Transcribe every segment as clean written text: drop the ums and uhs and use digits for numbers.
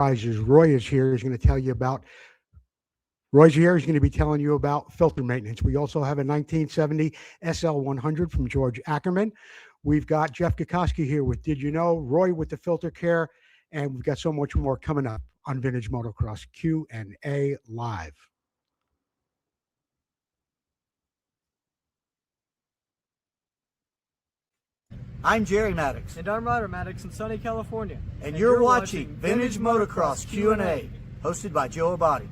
surprises. Roy is here. He's going to tell you about. Roy's here. He's going to be telling you about filter maintenance. We also have a 1970 SL100 from George Ackerman. We've got Jeff Kokoski here with Did You Know? Roy with the filter care, and we've got so much more coming up on Vintage Motocross Q&A Live. I'm Jerry Maddox. And I'm Ryder Maddox in sunny California. And you're watching Vintage Motocross Q&A, hosted by Joe Abbate.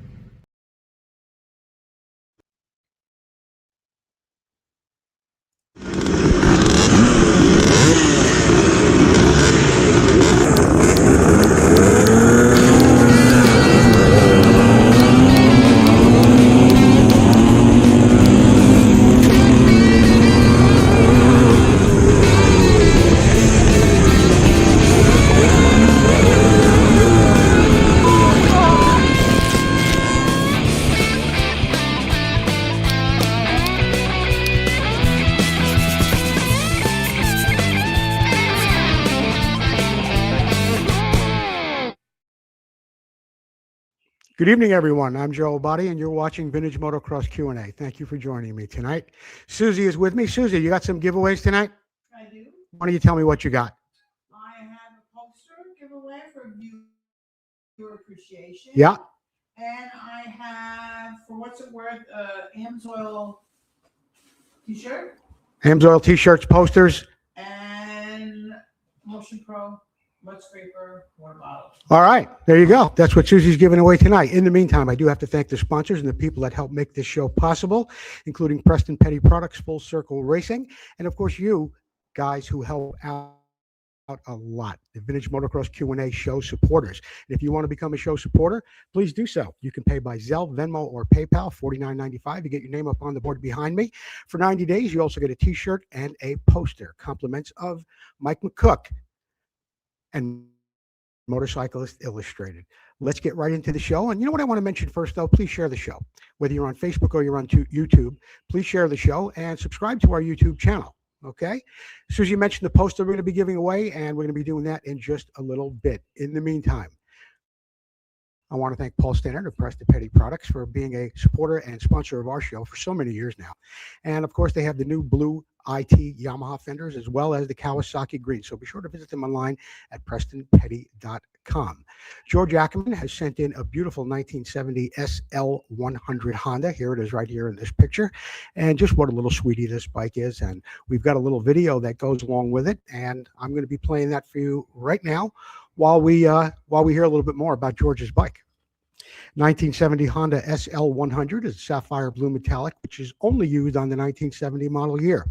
Good evening, everyone. I'm Joe Abbate, and you're watching Vintage Motocross Q&A. Thank you for joining me tonight. Susie is with me. Susie, you got some giveaways tonight? I do. Why don't you tell me what you got? I have a poster giveaway for viewer appreciation. Yeah. And I have, for what's it worth, Amsoil t-shirt. Amsoil t-shirts, posters. And Motion Pro mud scraper water bottle. All right, there you go. That's what Susie's giving away tonight. In the meantime, I do have to thank the sponsors and the people that help make this show possible, including Preston Petty Products, Full Circle Racing, and of course you guys who help out a lot. The Vintage Motocross Q&A show supporters. And if you want to become a show supporter, please do so. You can pay by Zelle, Venmo, or PayPal, $49.95. You get your name up on the board behind me. For 90 days, you also get a t-shirt and a poster. Compliments of Mike McCook and Motorcyclist Illustrated. Let's get right into the show. And you know what I want to mention first, though? Please share the show. Whether you're on Facebook or you're on YouTube, please share the show and subscribe to our YouTube channel. Okay? Susie mentioned the poster we're going to be giving away, and we're going to be doing that in just a little bit. In the meantime, I want to thank Paul Stannard of Preston Petty Products for being a supporter and sponsor of our show for so many years now. And of course, they have the new blue IT Yamaha fenders as well as the Kawasaki green. So be sure to visit them online at PrestonPetty.com. George Ackerman has sent in a beautiful 1970 SL100 Honda. Here it is right here in this picture. And just what a little sweetie this bike is. And we've got a little video that goes along with it. And I'm going to be playing that for you right now while we hear a little bit more about George's bike. 1970 Honda SL100 is a sapphire blue metallic, which is only used on the 1970 model year.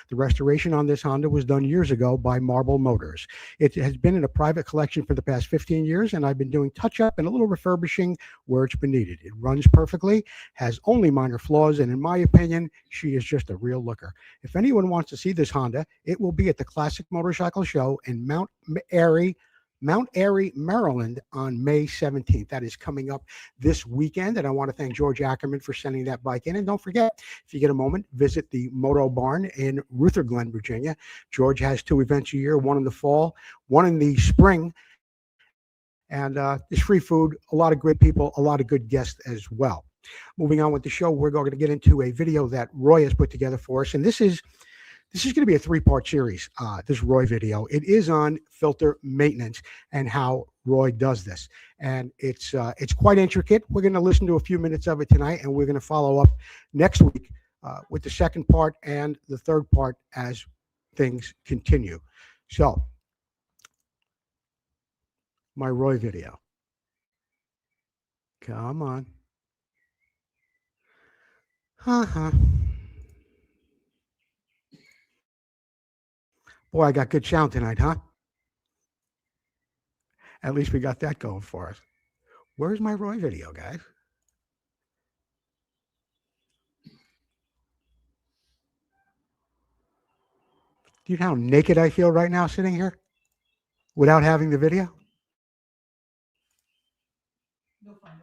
The restoration on this Honda was done years ago by Marble Motors. It has been in a private collection for the past 15 years, and I've been doing touch-up and a little refurbishing where it's been needed. It runs perfectly, has only minor flaws, and in my opinion, she is just a real looker. If anyone wants to see this Honda, it will be at the Classic Motorcycle Show in Mount Airy, Maryland on May 17th. That is coming up this weekend. And I want to thank George Ackerman for sending that bike in. And don't forget, if you get a moment, visit the Moto Barn in Ruther Glen, Virginia. George has 2 events a year, one in the fall, one in the spring. And there's free food, a lot of great people, a lot of good guests as well. Moving on with the show, we're going to get into a video that Roy has put together for us. And this is going to be a 3-part series, this Roy video. It is on filter maintenance and how Roy does this. And it's quite intricate. We're going to listen to a few minutes of it tonight, and we're going to follow up next week with the second part and the third part as things continue. So, my Roy video. Come on. Boy, I got good sound tonight, huh? At least we got that going for us. Where's my Roy video, guys? Do you know how naked I feel right now sitting here without having the video? You'll find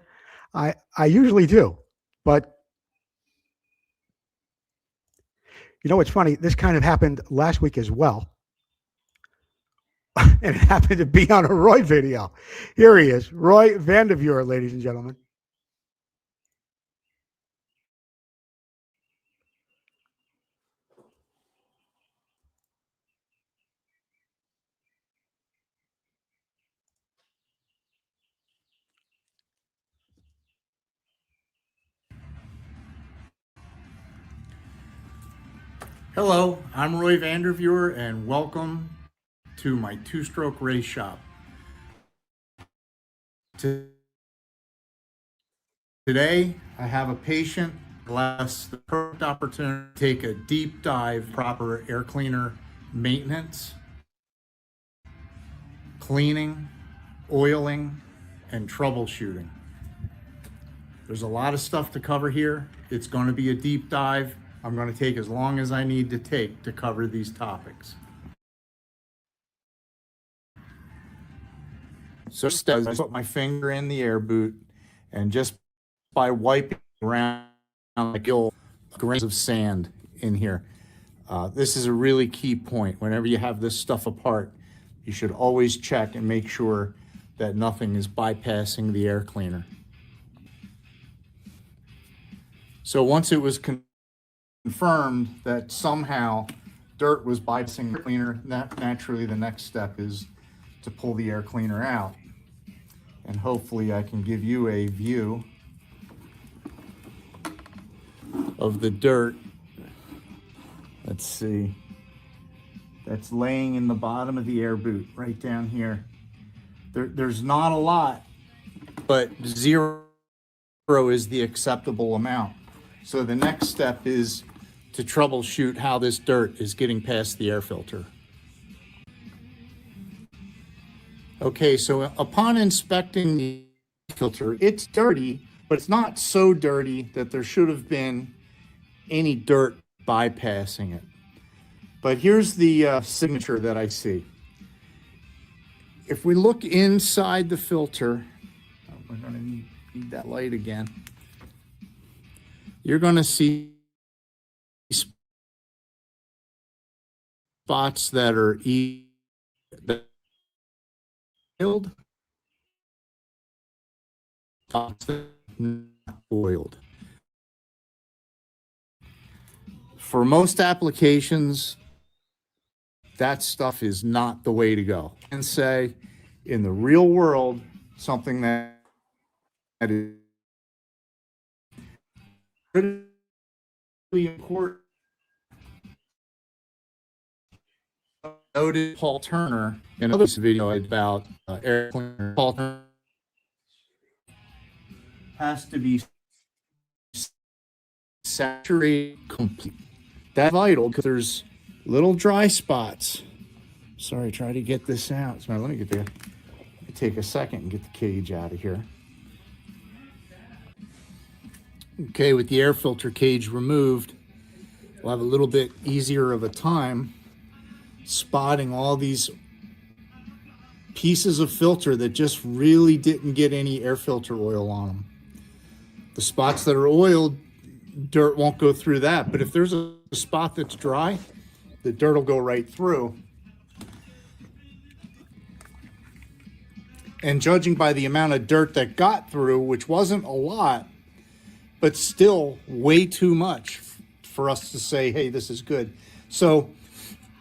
it. I usually do, but you know what's funny? This kind of happened last week as well. And it happened to be on a Roy video. Here he is, Roy Vanderveer, ladies and gentlemen. Hello, I'm Roy Vanderveer, and welcome to my two-stroke race shop. Today, I have a patient bless the perfect opportunity to take a deep dive, proper air cleaner maintenance, cleaning, oiling, and troubleshooting. There's a lot of stuff to cover here. It's going to be a deep dive. I'm going to take as long as I need to take to cover these topics. So I put my finger in the air boot, and just by wiping around, I kill grains of sand in here. This is a really key point. Whenever you have this stuff apart, you should always check and make sure that nothing is bypassing the air cleaner. So once it was confirmed that somehow dirt was bypassing the cleaner, naturally the next step is to pull the air cleaner out. And hopefully I can give you a view of the dirt. Let's see. That's laying in the bottom of the air boot right down here. There's not a lot, but 0 is the acceptable amount. So the next step is to troubleshoot how this dirt is getting past the air filter. Okay, so upon inspecting the filter, it's dirty, but it's not so dirty that there should have been any dirt bypassing it. But here's the signature that I see. If we look inside the filter, we're going to need that light again. You're going to see spots that are oiled, spots that are not oiled. For most applications, that stuff is not the way to go. And say, in the real world, something that is really important. Noted Paul Turner in another video about air cleaner. Paul Turner has to be saturated complete. That's vital because there's little dry spots. Sorry, try to get this out. So let me take a second and get the cage out of here. Okay, with the air filter cage removed, we'll have a little bit easier of a time spotting all these pieces of filter that just really didn't get any air filter oil on them. The spots that are oiled, dirt won't go through that, but if there's a spot that's dry, the dirt will go right through. And judging by the amount of dirt that got through, which wasn't a lot, but still way too much for us to say, hey, this is good. So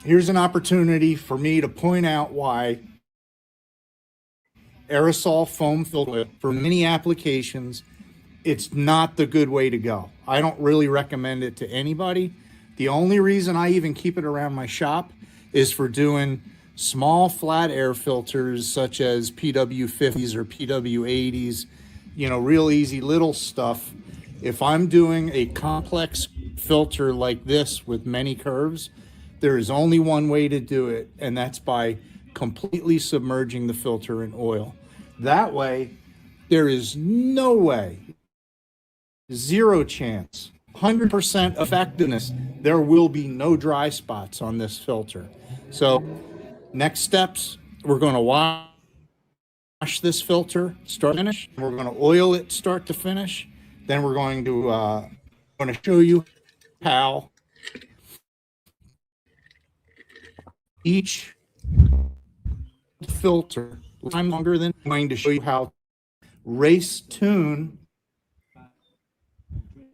here's an opportunity for me to point out why aerosol foam filter, for many applications, it's not the good way to go. I don't really recommend it to anybody. The only reason I even keep it around my shop is for doing small flat air filters such as PW50s or PW80s, you know, real easy little stuff. If I'm doing a complex filter like this with many curves, there is only one way to do it, and that's by completely submerging the filter in oil. That way, there is no way, 0 chance, 100% effectiveness, there will be no dry spots on this filter. So next steps, we're going to wash this filter start to finish. We're going to oil it start to finish. Then we're going to show you how each filter. I'm longer than I'm going to show you how to race tune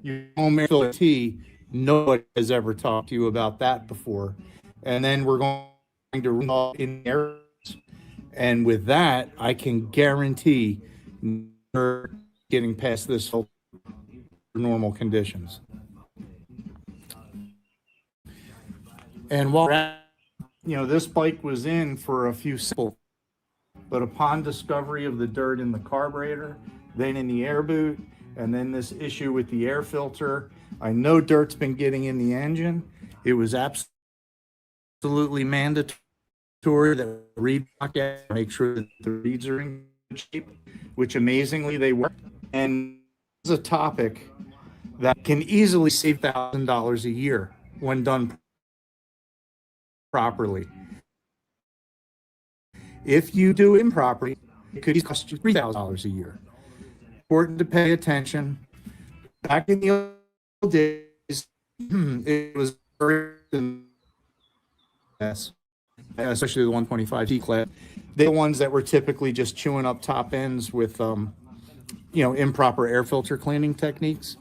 your home air filter T. Nobody has ever talked to you about that before. And then we're going to run in air. And with that, I can guarantee never getting past this filter for normal conditions. And while this bike was in for a few simple, but upon discovery of the dirt in the carburetor, then in the air boot, and then this issue with the air filter, I know dirt's been getting in the engine. It was absolutely mandatory that read make sure that the reeds are in good shape, which amazingly they were. And it's a topic that can easily save $1,000 a year when done properly. If you do improperly, it could cost you $3,000 a year. Important to pay attention. Back in the old days, it was very especially the 125T class. They're the ones that were typically just chewing up top ends with improper air filter cleaning techniques.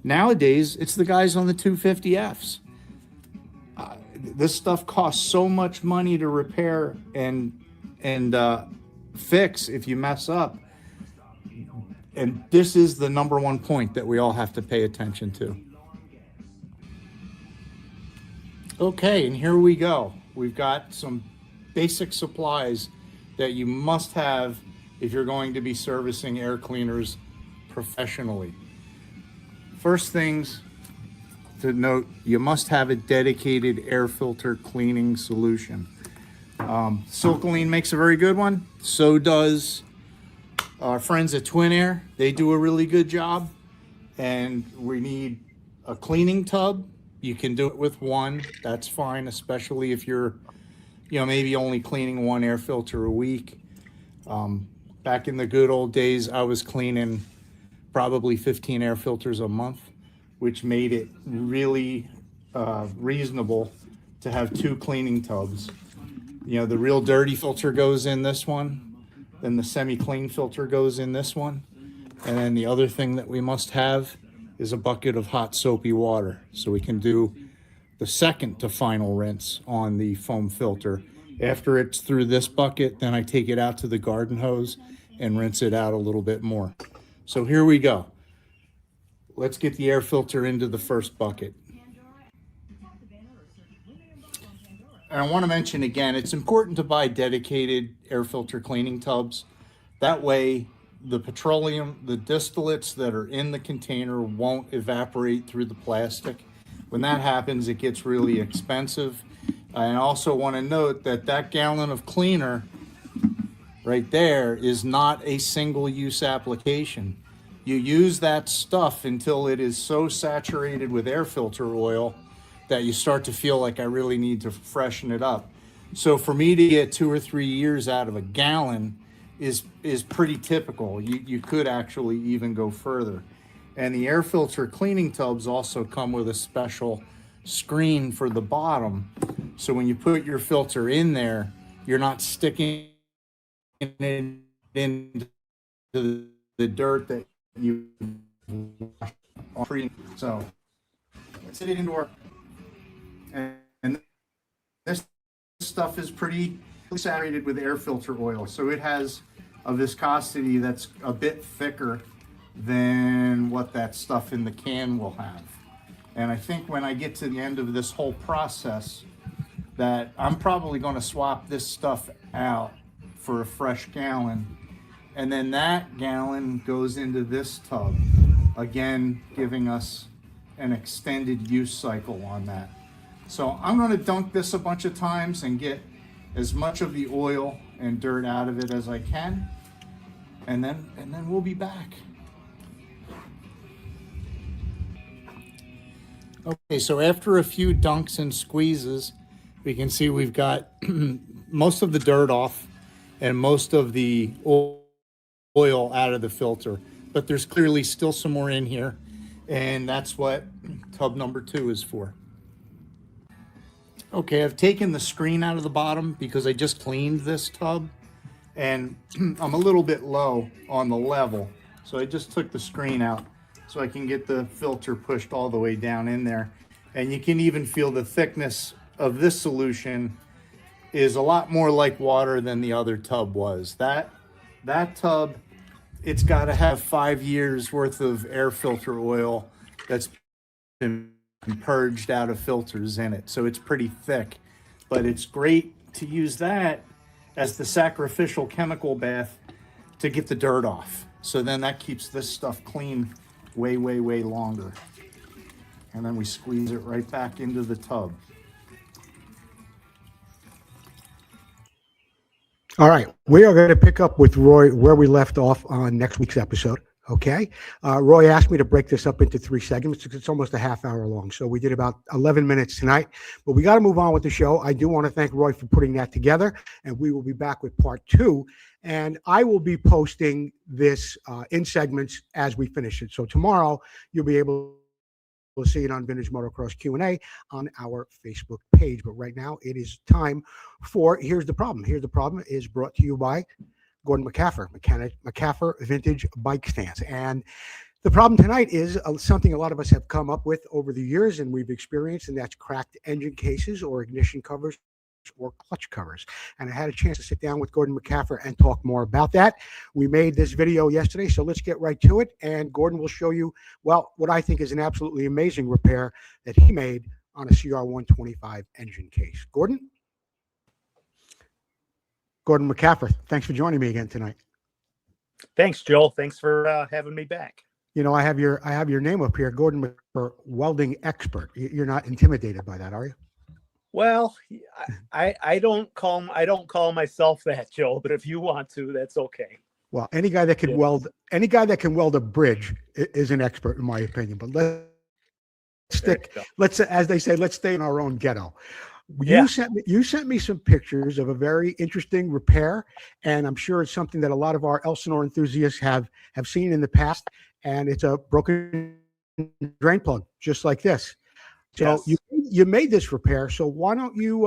Nowadays, it's the guys on the 250Fs. This stuff costs so much money to repair and fix if you mess up. And this is the number one point that we all have to pay attention to. Okay, and here we go. We've got some basic supplies that you must have if you're going to be servicing air cleaners professionally. First things to note, you must have a dedicated air filter cleaning solution. Silcoline makes a very good one. So does our friends at Twin Air. They do a really good job. And we need a cleaning tub. You can do it with one. That's fine, especially if you're, maybe only cleaning one air filter a week. Back in the good old days, I was cleaning probably 15 air filters a month, which made it really reasonable to have 2 cleaning tubs. The real dirty filter goes in this one, then the semi-clean filter goes in this one, and then the other thing that we must have is a bucket of hot soapy water, so we can do the second to final rinse on the foam filter. After it's through this bucket, then I take it out to the garden hose and rinse it out a little bit more. So here we go. Let's get the air filter into the first bucket. And I want to mention again, it's important to buy dedicated air filter cleaning tubs. That way, the petroleum, the distillates that are in the container won't evaporate through the plastic. When that happens, it gets really expensive. I also want to note that that gallon of cleaner right there is not a single-use application. You use that stuff until it is so saturated with air filter oil that you start to feel like I really need to freshen it up. So for me to get 2 or 3 years out of a gallon is pretty typical. You could actually even go further. And the air filter cleaning tubs also come with a special screen for the bottom. So when you put your filter in there, you're not sticking it into the dirt that you washed on. So let's hit it into our, and this stuff is pretty saturated with air filter oil. So it has a viscosity that's a bit thicker than what that stuff in the can will have. And I think when I get to the end of this whole process, that I'm probably going to swap this stuff out for a fresh gallon. And then that gallon goes into this tub, again, giving us an extended use cycle on that. So I'm going to dunk this a bunch of times and get as much of the oil and dirt out of it as I can. And then we'll be back. Okay, so after a few dunks and squeezes, we can see we've got most of the dirt off and most of the oil out of the filter, but there's clearly still some more in here, and that's what tub number 2 is for. Okay, I've taken the screen out of the bottom because I just cleaned this tub, and I'm a little bit low on the level. So I just took the screen out so I can get the filter pushed all the way down in there. And you can even feel the thickness of this solution is a lot more like water than the other tub was. That tub, it's got to have 5 years worth of air filter oil that's been purged out of filters in it. So it's pretty thick, but it's great to use that as the sacrificial chemical bath to get the dirt off. So then that keeps this stuff clean way, way, way longer. And then we squeeze it right back into the tub. All right, we are going to pick up with Roy where we left off on next week's episode. Okay, Roy asked me to break this up into 3 segments. It's almost a half hour long, so we did about 11 minutes tonight. But we got to move on with the show. I do want to thank Roy for putting that together, and we will be back with part 2. And I will be posting this in segments as we finish it. So tomorrow you'll be able to see it on Vintage Motocross Q&A on our Facebook page. But right now it is time for Here's the Problem. Here's the Problem is brought to you by Gordon McCaffer, McCaffer Vintage Bike Stands. And the problem tonight is something a lot of us have come up with over the years and we've experienced, and that's cracked engine cases or ignition covers or clutch covers. And I had a chance to sit down with Gordon McCaffer and talk more about that. We made this video yesterday, so let's get right to it. And Gordon will show you, well, what I think is an absolutely amazing repair that he made on a CR125 engine case. Gordon McCaffer, thanks for joining me again tonight. Thanks, Joel. Thanks for having me back. You know, I have your name up here, Gordon McCaffer, welding expert. You're not intimidated by that, are you? Well, I don't call myself that, Joe. But if you want to, that's okay. Well, any guy that can weld a bridge is an expert, in my opinion. But let's as they say, let's stay in our own ghetto. You sent me some pictures of a very interesting repair, and I'm sure it's something that a lot of our Elsinore enthusiasts have seen in the past. And it's a broken drain plug, just like this. So you made this repair. So why don't you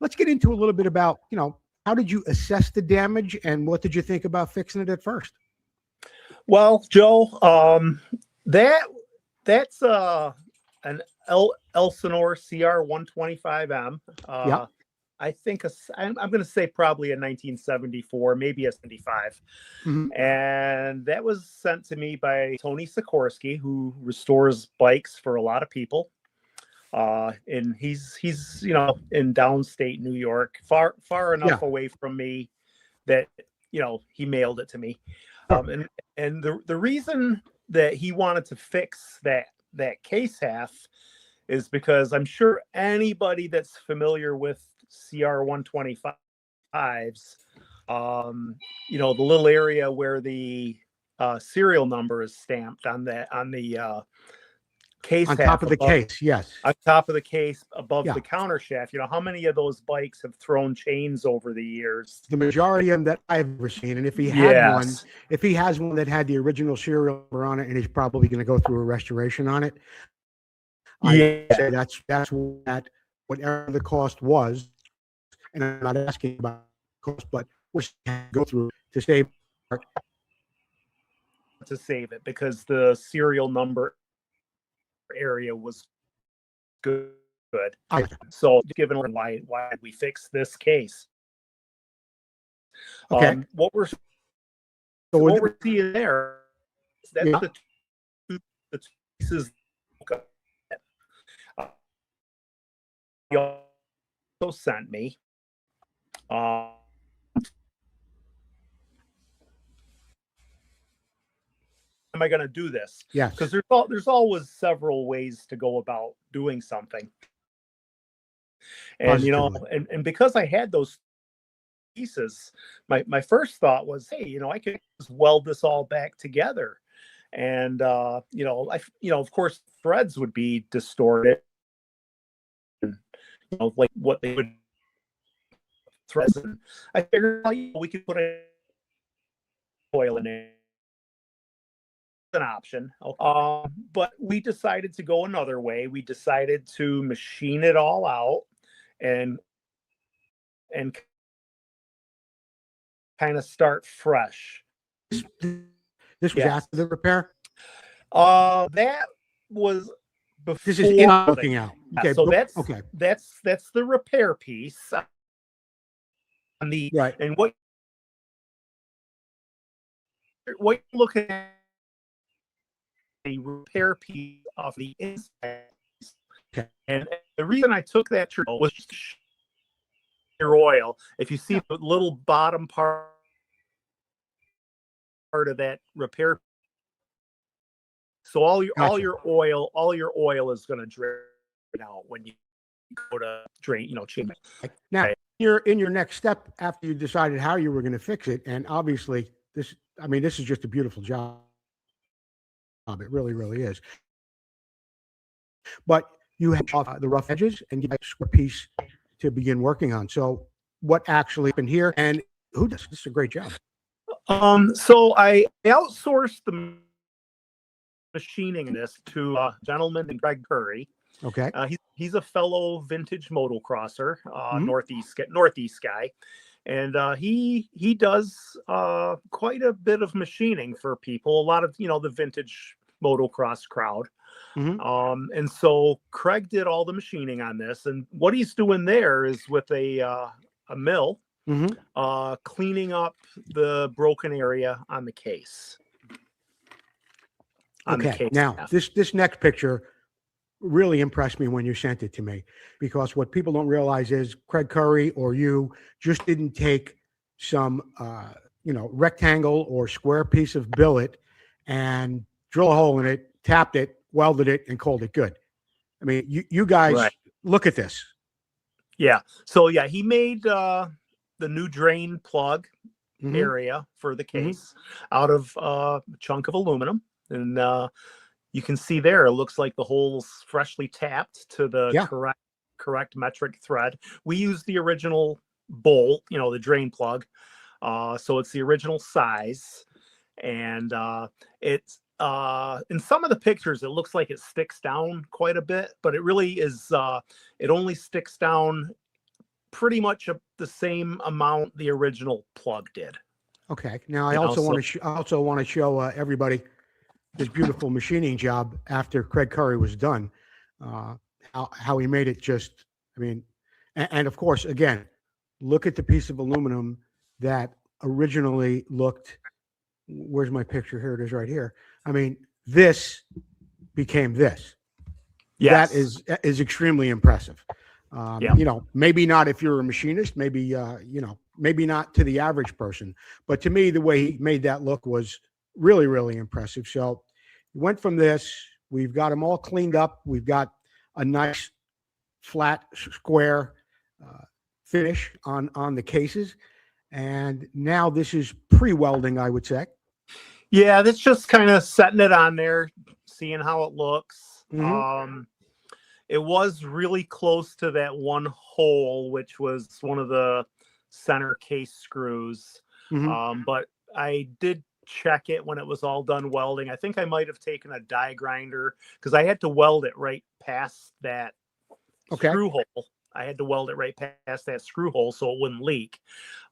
let's get into a little bit about, how did you assess the damage and what did you think about fixing it at first? Well, Joe, that's an Elsinore CR125M. I think I'm going to say probably a 1974, maybe a 75. Mm-hmm. And that was sent to me by Tony Sikorsky, who restores bikes for a lot of people. And he's in downstate New York, far enough away from me that he mailed it to me. And the reason that he wanted to fix that case half is because I'm sure anybody that's familiar with CR125s, the little area where the serial number is stamped on the case on top of the case, yes, on top of the case above the counter shaft. How many of those bikes have thrown chains over the years? The majority of them that I've ever seen. And if he has one that had the original serial number on it, and he's probably going to go through a restoration on it, I say that's what whatever the cost was. And I'm not asking about cost, but we're go through to save it because the serial number area was good. So given why we fix this case, what we're seeing there, that's the two pieces. He also sent me am I going to do this? Yeah, because there's always several ways to go about doing something. And and because I had those pieces, my first thought was, hey, I could just weld this all back together. And of course threads would be distorted, like what they would threads. And I figured we could put a coil in it, an option. But we decided to go another way. We decided to machine it all out and kind of start fresh. This was Yes. after the repair. That was before. This is in working out. Yeah, Okay, so that's okay. that's the repair piece. On the Right. and what you're looking at, a repair piece of the inside. Okay. And the reason I took that was just to show your oil. If you see the little bottom part of that repair, so all your oil is going to drain out when you go to drain, change it. Now, you're in your next step after you decided how you were going to fix it, and obviously this is just a beautiful job. It really, really is. But you have the rough edges and you have a square piece to begin working on. So what actually happened here, and who does this? Is a great job. So I outsourced the machining of this to a gentleman named Greg Curry. Okay. He's a fellow vintage motocrosser, Mhm. Northeast guy, and he does quite a bit of machining for people. A lot of the vintage motocross crowd. Mhm. And so Craig did all the machining on this, and what he's doing there is with a mill, Mhm. cleaning up the broken area on the case. Okay. Now, this next picture really impressed me when you sent it to me, because what people don't realize is Craig Curry or you just didn't take some rectangle or square piece of billet and drill a hole in it, tapped it, welded it, and called it good. I mean, you guys Right. look at this. Yeah. So yeah, he made the new drain plug Mhm. area for the case out of a chunk of aluminum, and you can see there it looks like the hole's freshly tapped to the Yeah. correct metric thread. We use the original bolt, the drain plug, so it's the original size, and it's in some of the pictures it looks like it sticks down quite a bit, but it really is it only sticks down pretty much the same amount the original plug did. Okay. Now, I also want to show everybody this beautiful machining job after Craig Curry was done. How he made it just, and of course, again, look at the piece of aluminum that originally looked. Where's my picture? Here it is, right here. I mean, this became this. Yes. That is extremely impressive. Yeah. Maybe not if you're a machinist, maybe maybe not to the average person, but to me, the way he made that look was really, really impressive. So went from this, we've got them all cleaned up. We've got a nice flat square finish on the cases. And now this is pre-welding, I would say. Yeah, that's just kind of setting it on there, seeing how it looks. Mhm. It was really close to that one hole, which was one of the center case screws. But I did check it when it was all done welding. I think I might have taken a die grinder because I had to weld it right past that screw hole. I had to weld it right past that screw hole so it wouldn't leak.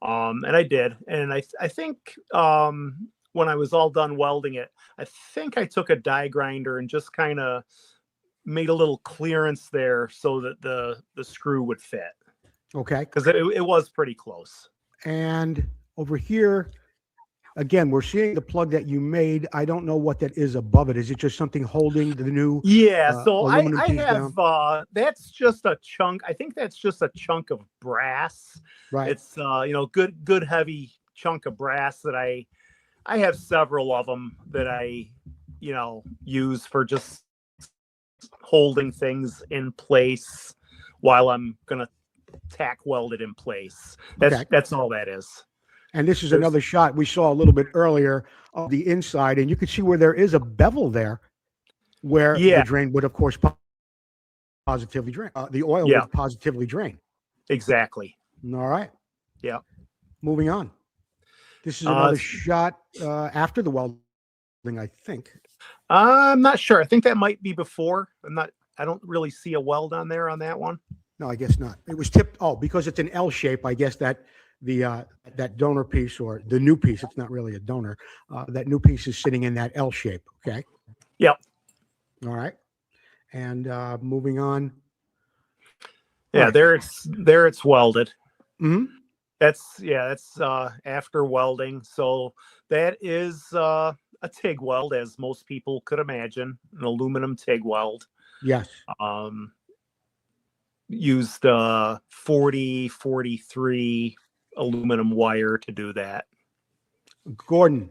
And I did. And I think when I was all done welding it, I think I took a die grinder and just kind of made a little clearance there so that the screw would fit. Okay. Because it was pretty close. And over here, again, we're seeing the plug that you made. I don't know what that is above it. Is it just something holding the new? Yeah. So aluminum I piece have, that's just a chunk. I think that's just a chunk of brass. Right. It's, good heavy chunk of brass that I have several of them that I, use for just holding things in place while I'm going to tack weld it in place. That's all that is. And this is another shot we saw a little bit earlier of the inside, and you can see where there is a bevel there where the drain would, of course, positively drain. The oil would positively drain. Exactly. All right. Yeah. Moving on. This is another shot after the welding, I think. I'm not sure. I think that might be before. I don't really see a weld on there on that one. No, I guess not. It was tipped. Oh, because it's an L shape. I guess that that donor piece, or the new piece, it's not really a donor. That new piece is sitting in that L shape. Okay. Yep. All right. And moving on. Yeah, Right. there it's welded. Hmm. That's after welding. So that is a TIG weld, as most people could imagine, an aluminum TIG weld. Yes. Used 43 aluminum wire to do that. Gordon,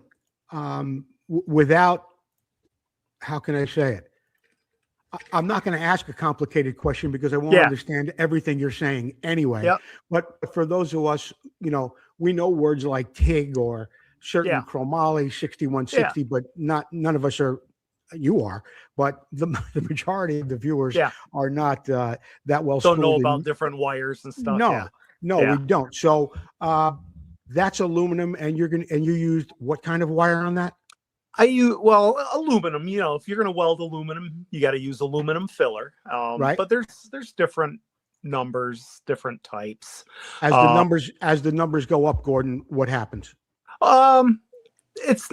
without, how can I say it? I'm not going to ask a complicated question because I won't Yeah. understand everything you're saying anyway. Yep. But for those of us, we know words like TIG or certain Yeah. chromoly 6160, but none of us are. You are, but the majority of the viewers are not that well Don't schooled. know about different wires and stuff. No, we don't. So that's aluminum, and you used what kind of wire on that? I use aluminum. If you're going to weld aluminum, you got to use aluminum filler. Right. But there's different numbers, different types. As the numbers go up, Gordon, what happens? It's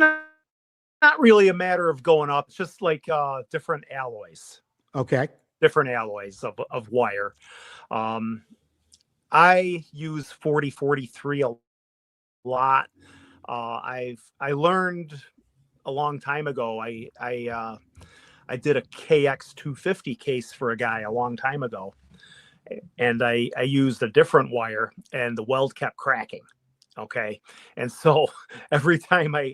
not really a matter of going up. It's just like different alloys. Okay. Different alloys of wire. I use 4043 a lot. I learned a long time ago. I did a KX 250 case for a guy a long time ago, and I used a different wire, and the weld kept cracking. Okay, and so every time I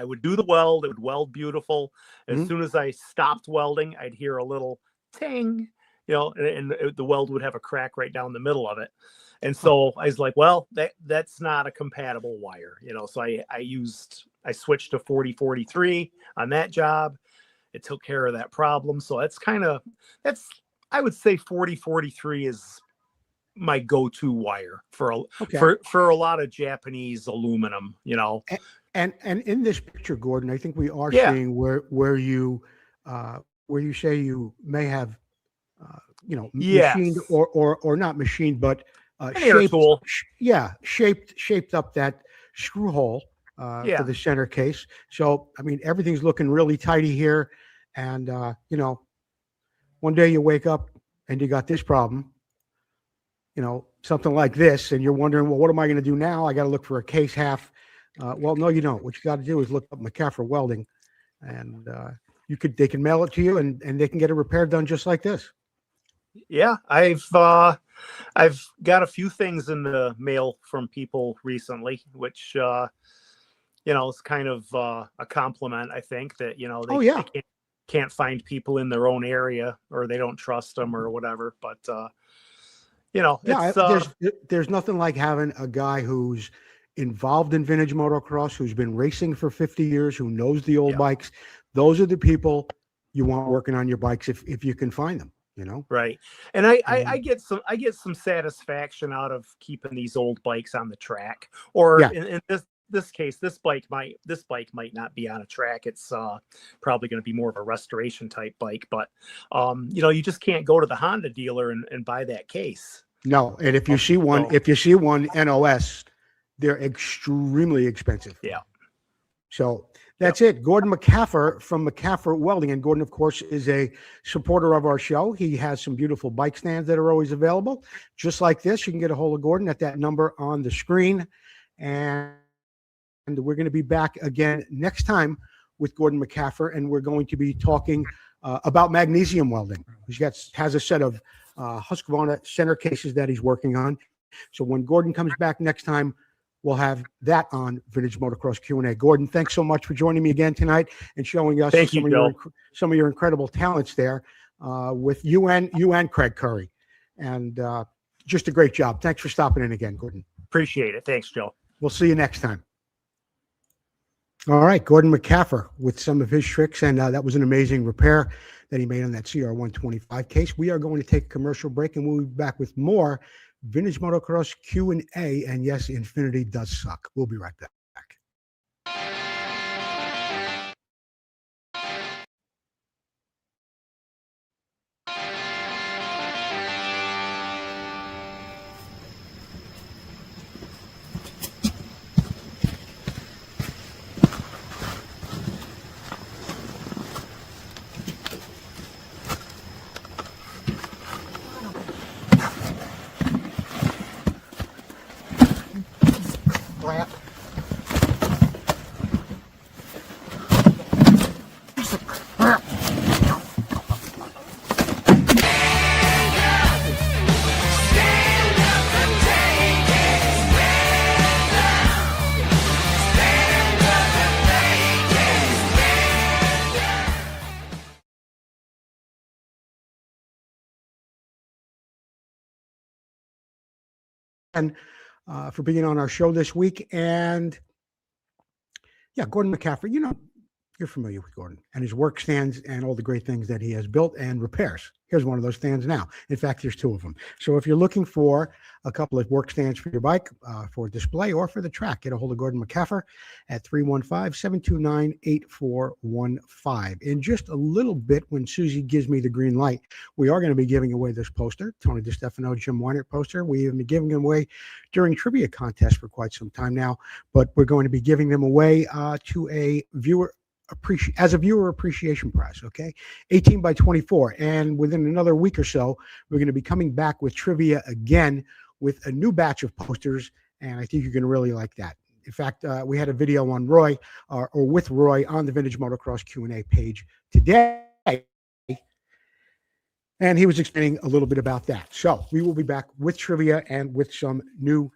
would do the weld, it would weld beautiful. As soon as I stopped welding, I'd hear a little ting, and the weld would have a crack right down the middle of it. And so I was like, well, that's not a compatible wire, so I switched to 4043 on that job. It took care of that problem. So I would say 4043 is my go-to wire for a lot of Japanese aluminum, And in this picture, Gordon, I think we are seeing where you say you may have machined or not machined, but shaped up that screw hole for the center case. So I mean, everything's looking really tidy here, and one day you wake up and you got this problem, something like this, and you're wondering, well, what am I going to do now? I got to look for a case half. Well, no, you don't. What you got to do is look up McCaffrey Welding, and they can mail it to you, and they can get a repair done just like this. Yeah, I've got a few things in the mail from people recently, which is kind of a compliment. I think that they can't find people in their own area, or they don't trust them or whatever. But there's nothing like having a guy who's involved in vintage motocross, who's been racing for 50 years, who knows the old bikes. Those are the people you want working on your bikes if you can find them. Right. And I get some satisfaction out of keeping these old bikes on the track, or in this case, this bike might not be on a track. It's probably going to be more of a restoration type bike, but you just can't go to the Honda dealer and buy that case. No. And if you see one NOS, they're extremely expensive. Yeah. So that's it. Gordon McCaffrey from McCaffrey Welding. And Gordon, of course, is a supporter of our show. He has some beautiful bike stands that are always available. Just like this, you can get a hold of Gordon at that number on the screen. And we're going to be back again next time with Gordon McCaffrey, and we're going to be talking about magnesium welding. He has a set of Husqvarna center cases that he's working on. So when Gordon comes back next time, we'll have that on Vintage Motocross Q&A. Gordon, thanks so much for joining me again tonight and showing us some of your incredible talents there with you and Craig Curry. And just a great job. Thanks for stopping in again, Gordon. Appreciate it. Thanks, Joe. We'll see you next time. All right, Gordon McCaffrey with some of his tricks, and that was an amazing repair that he made on that CR125 case. We are going to take a commercial break, and we'll be back with more Vintage Motocross Q&A, and yes, Infinity does suck. We'll be right back. for being on our show this week. And yeah, Gordon McCaffrey, you're familiar with Gordon and his work stands and all the great things that he has built and repairs. Here's one of those stands now. In fact, there's two of them. So if you're looking for a couple of work stands for your bike, for display or for the track, get a hold of Gordon McCaffrey at 315-729-8415. In just a little bit, when Susie gives me the green light, we are going to be giving away this poster, Tony DiStefano, Jim Weinert poster. We have been giving them away during trivia contests for quite some time now, but we're going to be giving them away to a viewer appreciation prize. Okay, 18 by 24, and within another week or so we're going to be coming back with trivia again with a new batch of posters, and I think you're going to really like that. In fact, we had a video on Roy or with Roy on the Vintage Motocross Q&A page today, and he was explaining a little bit about that. So we will be back with trivia and with some new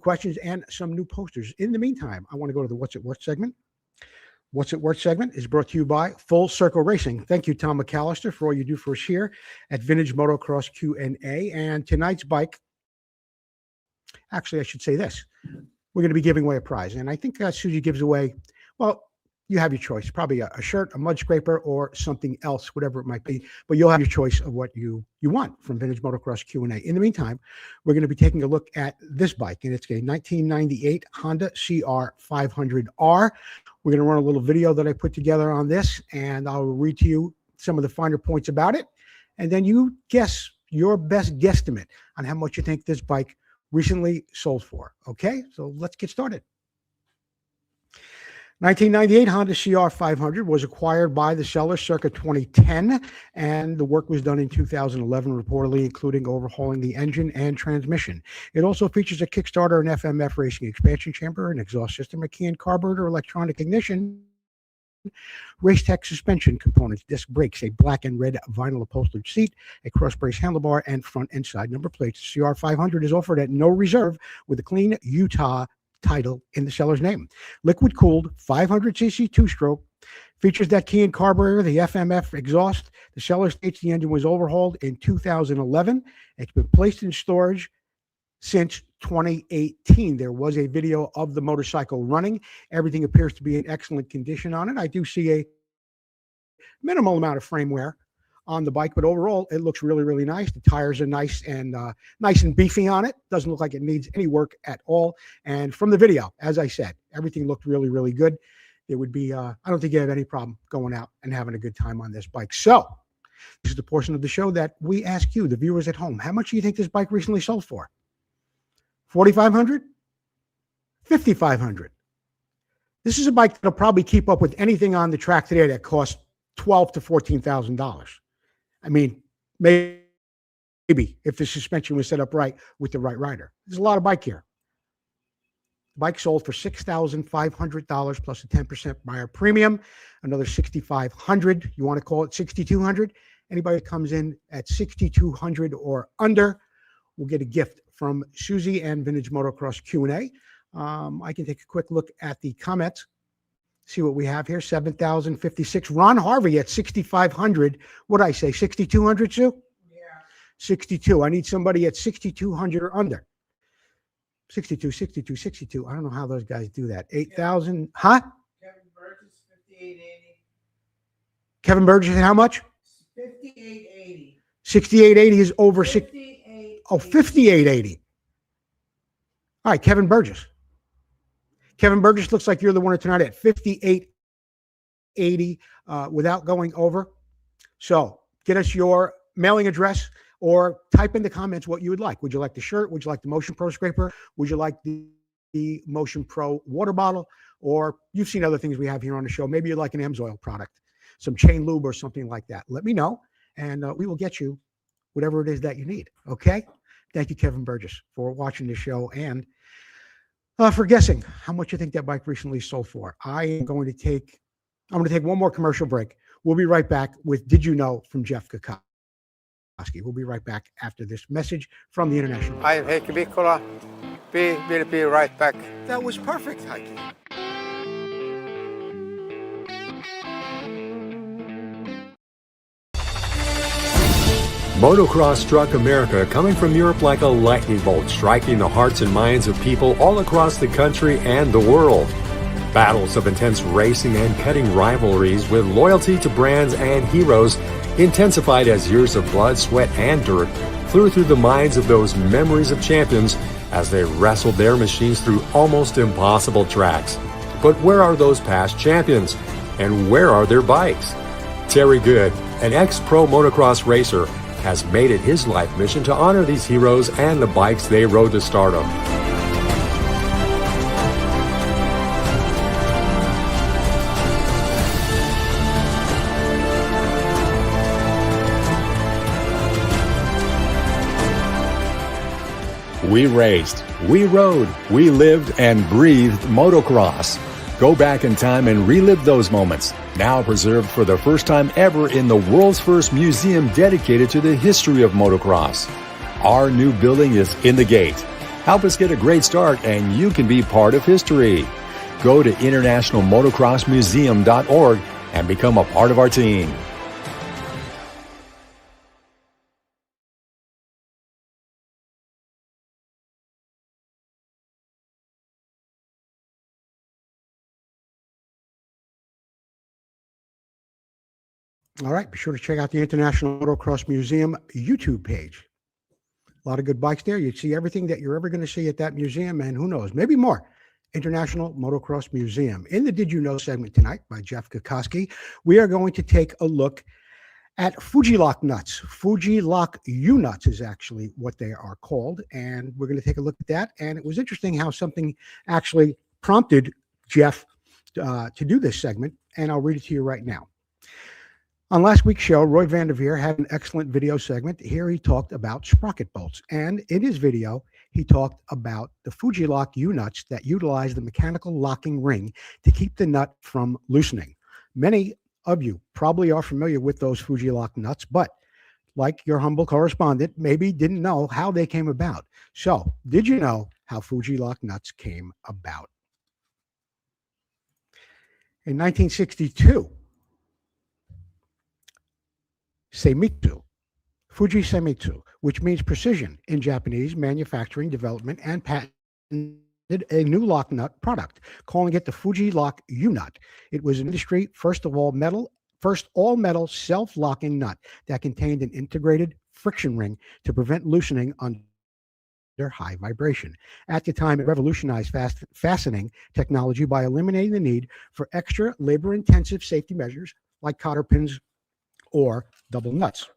questions and some new posters. In the meantime, I want to go to the What's It Worth segment. What's It Worth segment is brought to you by Full Circle Racing. Thank you, Tom McAllister, for all you do for us here at Vintage Motocross Q&A. And tonight's bike, actually, I should say this. We're going to be giving away a prize. And I think Susie gives away, well, you have your choice. Probably a shirt, a mud scraper, or something else, whatever it might be. But you'll have your choice of what you want from Vintage Motocross Q&A. In the meantime, we're going to be taking a look at this bike. And it's a 1998 Honda CR500R. We're going to run a little video that I put together on this, and I'll read to you some of the finer points about it. And then you guess your best guesstimate on how much you think this bike recently sold for. Okay, so let's get started. 1998 Honda CR500 was acquired by the seller circa 2010, and the work was done in 2011, reportedly including overhauling the engine and transmission. It also features a Kickstarter, an FMF racing expansion chamber, an exhaust system, a key and carburetor, electronic ignition, race tech suspension components, disc brakes, a black and red vinyl upholstered seat, a cross brace handlebar, and front and side number plates. CR500 is offered at no reserve with a clean Utah title in the seller's name. Liquid cooled 500cc two-stroke, features that key and carburetor, the FMF exhaust. The seller states the engine was overhauled in 2011. It's been placed in storage since 2018. There was a video of the motorcycle running. Everything appears to be in excellent condition on it. I do see a minimal amount of frame wear on the bike, but overall it looks really, really nice. The tires are nice and beefy on it. Doesn't look like it needs any work at all. And from the video, as I said, everything looked really, really good. It would be, I don't think you have any problem going out and having a good time on this bike. So this is the portion of the show that we ask you, the viewers at home, how much do you think this bike recently sold for? $4,500? $5,500? This is a bike that'll probably keep up with anything on the track today that costs $12,000 to $14,000. I mean, maybe if the suspension was set up right with the right rider. There's a lot of bike here. The bike sold for $6,500 plus a 10% buyer premium, another $6,500. You want to call it $6,200? Anybody that comes in at $6,200 or under will get a gift from Susie and Vintage Motocross Q&A. I can take a quick look at the comments. See what we have here. 7,056. Ron Harvey at 6,500. What did I say? 6,200, Sue? Yeah. 62. I need somebody at 6,200 or under. 62, 62, 62. I don't know how those guys do that. 8,000. Huh? Kevin Burgess, 5880. Kevin Burgess, how much? 5880. 6880 is over 6. 5880. Oh, 5880. All right, Kevin Burgess. Kevin Burgess, looks like you're the winner tonight at 5880 without going over. So get us your mailing address or type in the comments what you would like. Would you like the shirt? Would you like the Motion Pro scraper? Would you like the Motion Pro water bottle? Or you've seen other things we have here on the show. Maybe you'd like an Amsoil product, some chain lube or something like that. Let me know, and we will get you whatever it is that you need. Okay? Thank you, Kevin Burgess, for watching the show and for guessing how much you think that bike recently sold for. I'm going to take one more commercial break. We'll be right back with Did You Know from Jeff Kokoski. We'll be right back after this message from the International. I am Heikki Mikkola. We will be right back. That was perfect, Heikki. Motocross struck America, coming from Europe like a lightning bolt, striking the hearts and minds of people all across the country and the world. Battles of intense racing and cutting rivalries with loyalty to brands and heroes intensified as years of blood, sweat, and dirt flew through the minds of those memories of champions as they wrestled their machines through almost impossible tracks. But where are those past champions? And where are their bikes? Terry Good, an ex-pro motocross racer, has made it his life mission to honor these heroes and the bikes they rode to stardom. We raced, we rode, we lived and breathed motocross. Go back in time and relive those moments, now preserved for the first time ever in the world's first museum dedicated to the history of motocross. Our new building is in the gate. Help us get a great start and you can be part of history. Go to internationalmotocrossmuseum.org and become a part of our team. All right, be sure to check out the International Motocross Museum YouTube page. A lot of good bikes there. You'd see everything that you're ever going to see at that museum, and who knows, maybe more. International Motocross Museum. In the Did You Know segment tonight by Jeff Kokoski, we are going to take a look at Fuji-Lock nuts. Fuji-Lock U-nuts is actually what they are called, and we're going to take a look at that. And it was interesting how something actually prompted Jeff to do this segment, and I'll read it to you right now. On last week's show, Roy Vanderveer had an excellent video segment. Here he talked about sprocket bolts. And in his video, he talked about the Fuji-Lock U-nuts that utilize the mechanical locking ring to keep the nut from loosening. Many of you probably are familiar with those Fuji-Lock nuts, but like your humble correspondent, maybe didn't know how they came about. So, did you know how Fuji-Lock nuts came about? In 1962, Seimitsu, Fuji Seimitsu, which means precision in Japanese, manufacturing, development, and patented a new lock nut product, calling it the Fuji-Lock U-nut. It was an industry first all metal self-locking nut that contained an integrated friction ring to prevent loosening under high vibration. At the time, it revolutionized fastening technology by eliminating the need for extra labor-intensive safety measures like cotter pins or double nuts.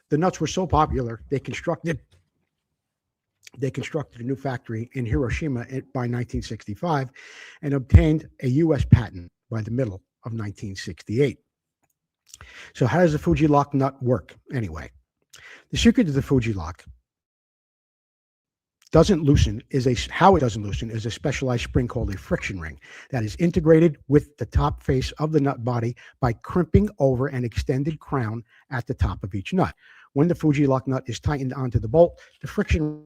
The nuts were so popular, they constructed a new factory in Hiroshima by 1965 and obtained a U.S. patent by the middle of 1968. So how does the Fuji-Lock nut work anyway? The secret of the Fuji-Lock doesn't loosen is a specialized spring called a friction ring that is integrated with the top face of the nut body by crimping over an extended crown at the top of each nut. When the Fuji-Lock nut is tightened onto the bolt, the friction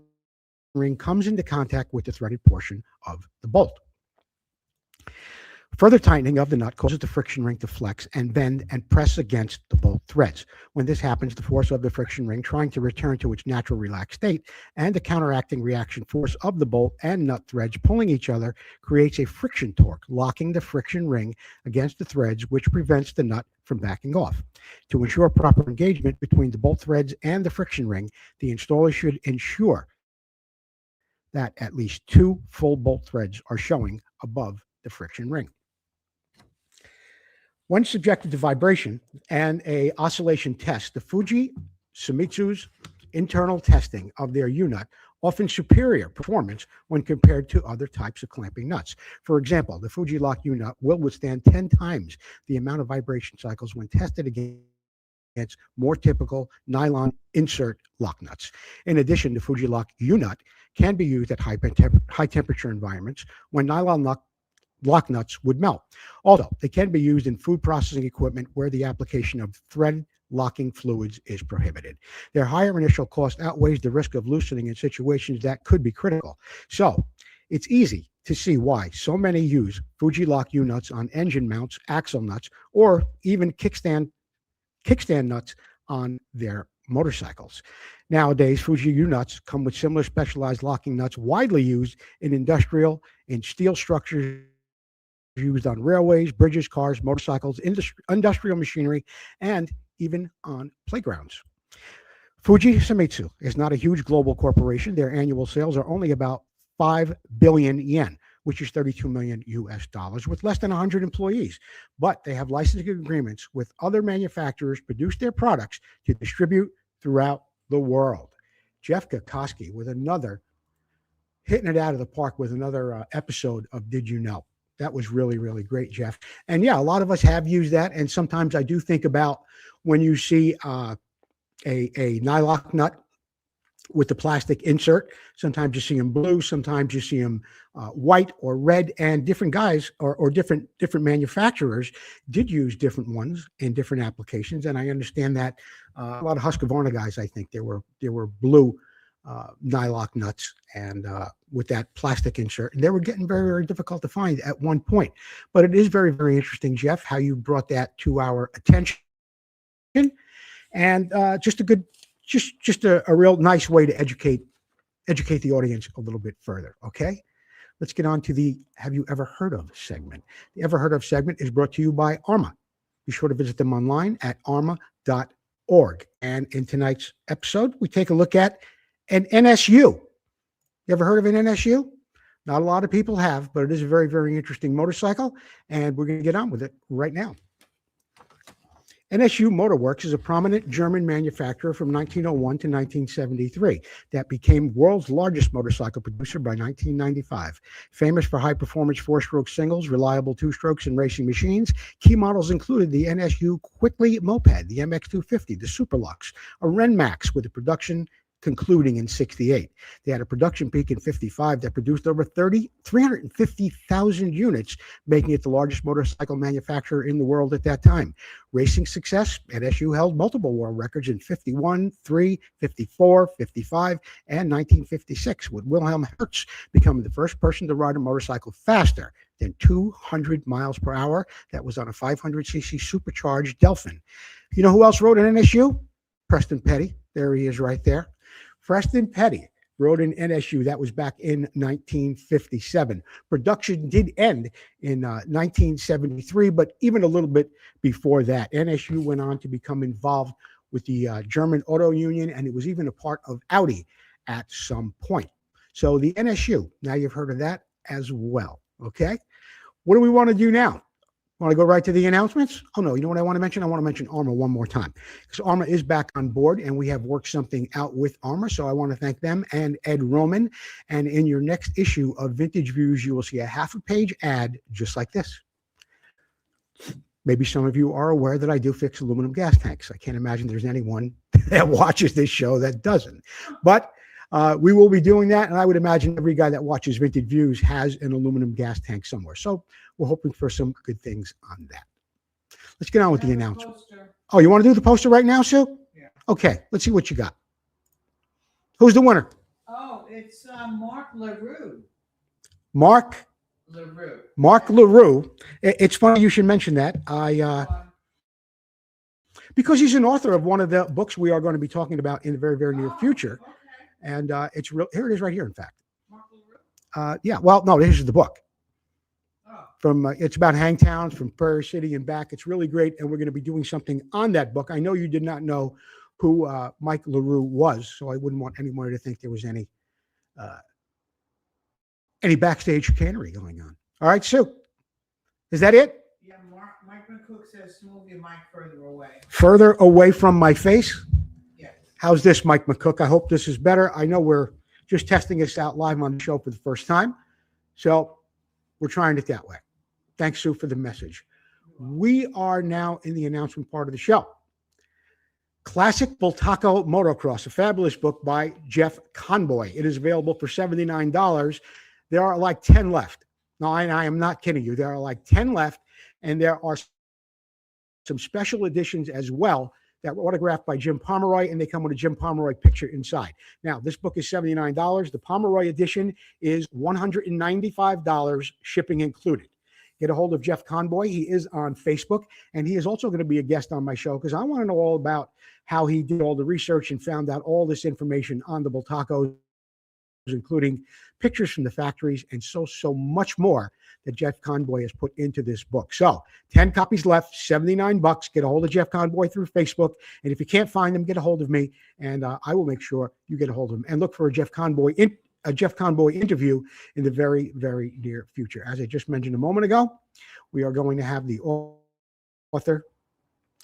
ring comes into contact with the threaded portion of the bolt. Further tightening of the nut causes the friction ring to flex and bend and press against the bolt threads. When this happens, the force of the friction ring trying to return to its natural relaxed state and the counteracting reaction force of the bolt and nut threads pulling each other creates a friction torque, locking the friction ring against the threads, which prevents the nut from backing off. To ensure proper engagement between the bolt threads and the friction ring, the installer should ensure that at least 2 full bolt threads are showing above the friction ring. When subjected to vibration and a oscillation test, the Fuji Seimitsu's internal testing of their U-nut often superior performance when compared to other types of clamping nuts. For example, the Fuji-Lock U-nut will withstand 10 times the amount of vibration cycles when tested against more typical nylon insert lock nuts. In addition, the Fuji-Lock U-nut can be used at high temperature environments when nylon lock nuts would melt. Although they can be used in food processing equipment where the application of thread locking fluids is prohibited. Their higher initial cost outweighs the risk of loosening in situations that could be critical. So it's easy to see why so many use Fuji-Lock U-nuts on engine mounts, axle nuts, or even kickstand nuts on their motorcycles. Nowadays, Fuji U-nuts come with similar specialized locking nuts widely used in industrial and steel structures used on railways, bridges, cars, motorcycles, industrial machinery, and even on playgrounds. Fuji Shimizu is not a huge global corporation. Their annual sales are only about 5 billion yen, which is 32 million US dollars, with less than 100 employees. But they have licensing agreements with other manufacturers to produce their products to distribute throughout the world. Jeff Kokoski with another, hitting it out of the park with another episode of Did You Know? That was really, really great, Jeff. And yeah, a lot of us have used that. And sometimes I do think about when you see a nylock nut with the plastic insert. Sometimes you see them blue, sometimes you see them white or red, and different guys or different manufacturers did use different ones in different applications. And I understand that a lot of Husqvarna guys, I think there were blue nylock nuts and with that plastic insert, and they were getting very, very difficult to find at one point. But it is very, very interesting, Jeff, how you brought that to our attention, and just a real nice way to educate the audience a little bit further. Okay, let's get on to the Have You Ever Heard Of segment. The Ever Heard Of segment is brought to you by ARMA. Be sure to visit them online at arma.org. And in tonight's episode, we take a look at an NSU. You ever heard of an NSU? Not a lot of people have, but it is a very, very interesting motorcycle, and we're going to get on with it right now. NSU Motorworks is a prominent German manufacturer from 1901 to 1973 that became world's largest motorcycle producer by 1995. Famous for high-performance four-stroke singles, reliable two-strokes, and racing machines, key models included the NSU Quickly Moped, the MX250, the Superlux, a Renmax with a production concluding in 68. They had a production peak in 55 that produced over 350,000 units, making it the largest motorcycle manufacturer in the world at that time. Racing success, NSU held multiple world records in 51, 3, 54, 55, and 1956, with Wilhelm Hertz becoming the first person to ride a motorcycle faster than 200 miles per hour. That was on a 500cc supercharged Delphin. You know who else rode an NSU? Preston Petty. There he is right there. Preston Petty rode an NSU. That was back in 1957. Production did end in 1973, but even a little bit before that. NSU went on to become involved with the German Auto Union, and it was even a part of Audi at some point. So the NSU, now you've heard of that as well, okay? What do we want to do now? Want to go right to the announcements? Oh, no. You know what I want to mention? I want to mention ARMA one more time, because ARMA is back on board and we have worked something out with ARMA. So I want to thank them and Ed Roman. And in your next issue of Vintage Views, you will see a half a page ad just like this. Maybe some of you are aware that I do fix aluminum gas tanks. I can't imagine there's anyone that watches this show that doesn't. But we will be doing that, and I would imagine every guy that watches Vintage Views has an aluminum gas tank somewhere. So we're hoping for some good things on that. Let's get on with the announcement. Oh, you want to do the poster right now, Sue? Yeah. Okay, let's see what you got. Who's the winner? Oh, it's Mark LaRue. Mark LaRue. Mark LaRue. It's funny you should mention that. Because he's an author of one of the books we are going to be talking about in the very, very near future. Okay. And it's real. Here it is right here, in fact. Mark LaRue. Yeah, well, no, this is the book. Oh. From it's about hangtowns from Prairie City and back. It's really great, and we're going to be doing something on that book. I know you did not know who Mike LaRue was, so I wouldn't want anyone to think there was any backstage chicanery going on. All right, Sue, is that it? Yeah, Mike McCook says move your mic further away. Further away from my face? Yes. How's this, Mike McCook? I hope this is better. I know we're just testing this out live on the show for the first time, so we're trying it that way. Thanks, Sue, for the message. We are now in the announcement part of the show. Classic Bultaco Motocross, a fabulous book by Jeff Conboy. It is available for $79. There are like 10 left. No, I am not kidding you. There are like 10 left, and there are some special editions as well that were autographed by Jim Pomeroy, and they come with a Jim Pomeroy picture inside. Now, this book is $79. The Pomeroy edition is $195, shipping included. get a hold of Jeff Conboy. He is on Facebook, and he is also going to be a guest on my show because I want to know all about how he did all the research and found out all this information on the Bultacos, including pictures from the factories and so much more that Jeff Conboy has put into this book. So 10 copies left, $79. Get a hold of Jeff Conboy through Facebook. And if you can't find him, get a hold of me, and I will make sure you get a hold of him. And look for a Jeff Conboy interview in the very, very near future. As I just mentioned a moment ago, we are going to have the author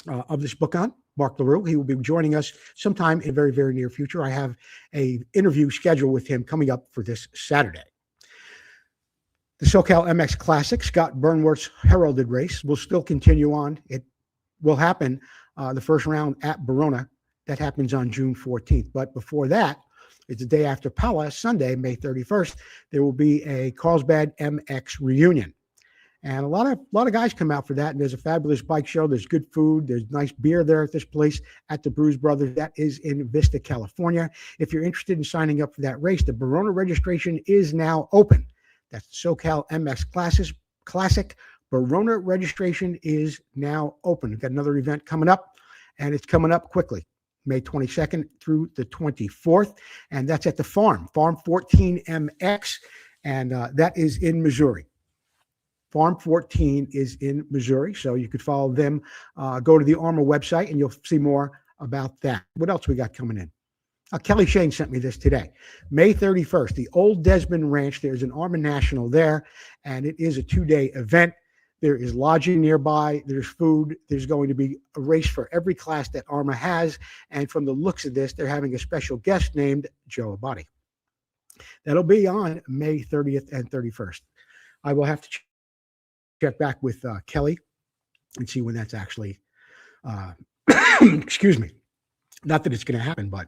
of this book on, Mark LaRue. He will be joining us sometime in the very, very near future. I have an interview scheduled with him coming up for this Saturday. The SoCal MX Classic, Scott Burnworth's heralded race, will still continue on. It will happen the first round at Verona. That happens on June 14th. But before that, it's the day after Pala, Sunday, May 31st. There will be a Carlsbad MX reunion. And a lot of guys come out for that. And there's a fabulous bike show. There's good food. There's nice beer there at this place at the Bruise Brothers. That is in Vista, California. If you're interested in signing up for that race, the Verona registration is now open. That's the SoCal MX Classic. Verona registration is now open. We've got another event coming up, and it's coming up quickly. May 22nd through the 24th. And that's at the Farm 14 MX. And that is in Missouri. Farm 14 is in Missouri, so you could follow them. Go to the ARMA website, and you'll see more about that. What else we got coming in? Kelly Shane sent me this today. May 31st, the Old Desmond Ranch. There's an ARMA National there, and it is a 2-day event. There is lodging nearby. There's food. There's going to be a race for every class that ARMA has, and from the looks of this, they're having a special guest named Joe Abbate. That'll be on May 30th and 31st. I will have to check back with Kelly and see when that's actually, excuse me, not that it's going to happen, but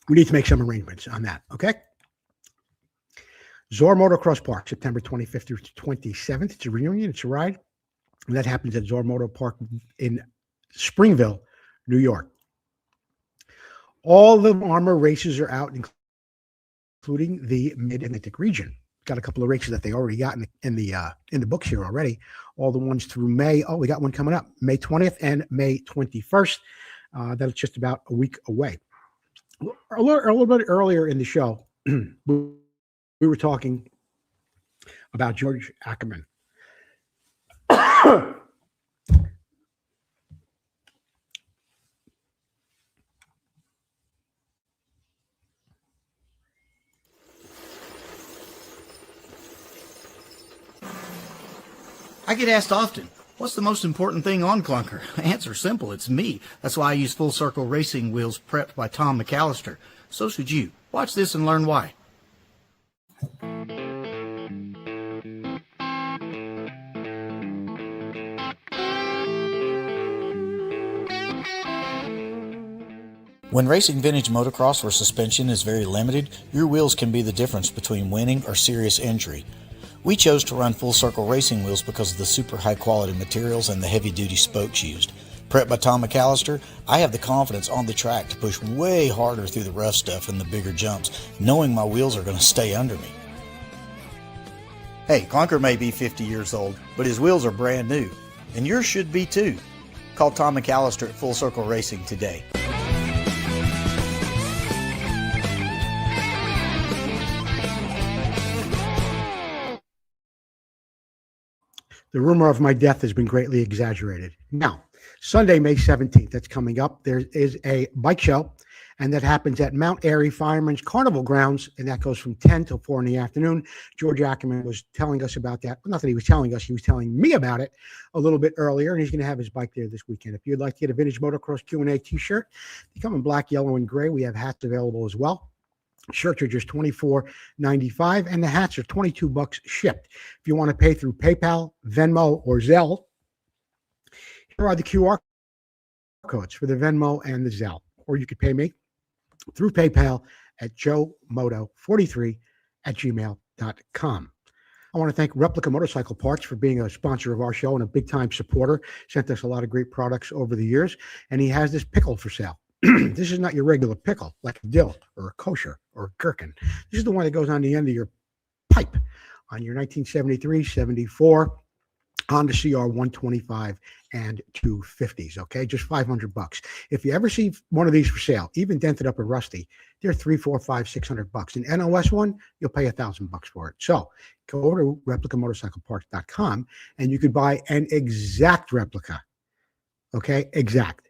we need to make some arrangements on that, okay? Zor Motocross Park, September 25th through 27th. It's a reunion. It's a ride. And that happens at Zor Motor Park in Springville, New York. All the ARMA races are out, including the Mid-Atlantic region. Got a couple of races that they already got in the books here already. All the ones through May. Oh, we got one coming up, May 20th and May 21st. That's just about a week away. A little bit earlier in the show, we were talking about George Ackerman. I get asked often, what's the most important thing on Clunker? Answer simple, it's me. That's why I use Full Circle Racing wheels prepped by Tom McAllister. So should you. Watch this and learn why. When racing vintage motocross where suspension is very limited, your wheels can be the difference between winning or serious injury. We chose to run Full Circle Racing wheels because of the super high quality materials and the heavy duty spokes used. Prepped by Tom McAllister, I have the confidence on the track to push way harder through the rough stuff and the bigger jumps, knowing my wheels are going to stay under me. Hey, Clunker may be 50 years old, but his wheels are brand new, and yours should be too. Call Tom McAllister at Full Circle Racing today. The rumor of my death has been greatly exaggerated. Now, Sunday, May 17th, that's coming up. There is a bike show, and that happens at Mount Airy Fireman's Carnival Grounds, and that goes from 10 till 4 in the afternoon. George Ackerman was telling us about that. Well, not that he was telling us, he was telling me about it a little bit earlier, and he's going to have his bike there this weekend. If you'd like to get a Vintage Motocross Q&A t-shirt, they come in black, yellow, and gray. We have hats available as well. Shirts are just $24.95, and the hats are $22 shipped. If you want to pay through PayPal, Venmo, or Zelle, here are the QR codes for the Venmo and the Zelle. Or you could pay me through PayPal at joemoto43@gmail.com. I want to thank Replica Motorcycle Parts for being a sponsor of our show and a big-time supporter. Sent us a lot of great products over the years, and he has this pickle for sale. This is not your regular pickle, like a dill or a kosher or a gherkin. This is the one that goes on the end of your pipe on your 1973, 74 Honda CR 125 and 250s. Okay, just $500. If you ever see one of these for sale, even dented up or rusty, they're $300, $400, $500, $600. An NOS one, you'll pay $1,000 for it. So go over to replicamotorcycleparts.com and you could buy an exact replica. Okay, exact,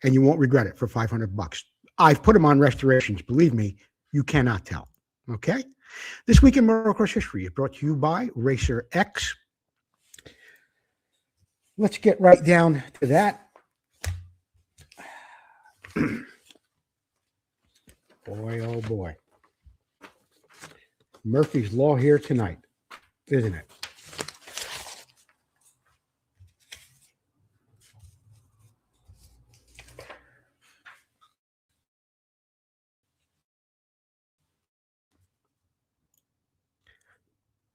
and you won't regret it for $500. I've put them on restorations. Believe me, you cannot tell. Okay, this week in motocross history is brought to you by Racer X. Let's get right down to that. Boy, oh boy. Murphy's Law here tonight, isn't it?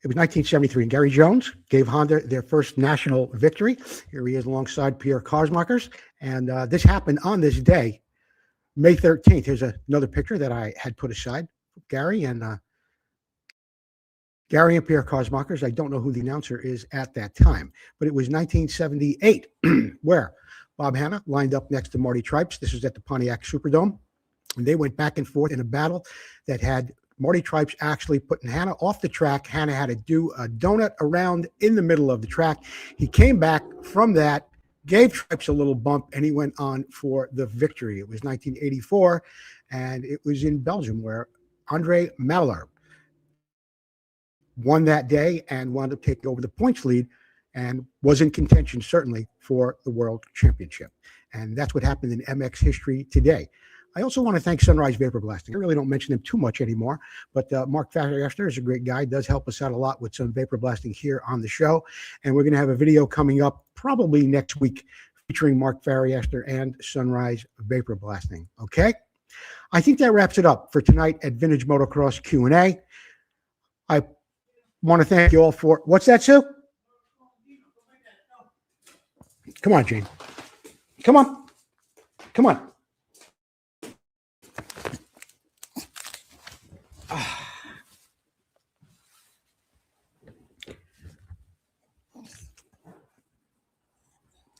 It was 1973, and Gary Jones gave Honda their first national victory. Here he is alongside Pierre Karsmakers, and this happened on this day, May 13th. Here's another picture that I had put aside. Gary and Pierre Karsmakers. I don't know who the announcer is at that time, but it was 1978 where Bob Hanna lined up next to Marty Tripes. This was at the Pontiac Superdome, and they went back and forth in a battle that had Marty Tripes actually putting Hanna off the track. Hanna had to do a donut around in the middle of the track. He came back from that, gave Tripes a little bump, and he went on for the victory. It was 1984, and it was in Belgium where Andre Malher won that day and wound up taking over the points lead and was in contention, certainly, for the World Championship. And that's what happened in MX history today. I also want to thank Sunrise Vapor Blasting. I really don't mention them too much anymore, but Mark Faster is a great guy, does help us out a lot with some vapor blasting here on the show. And we're going to have a video coming up probably next week featuring Mark Farriester and Sunrise Vapor Blasting. Okay? I think that wraps it up for tonight at Vintage Motocross Q&A. I want to thank you all for, what's that, Sue? Come on, Gene. Come on. Come on.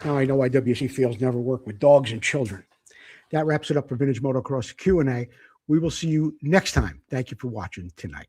Now I know why WC Fields never work with dogs and children. That wraps it up for Vintage Motocross Q&A. We will see you next time. Thank you for watching tonight.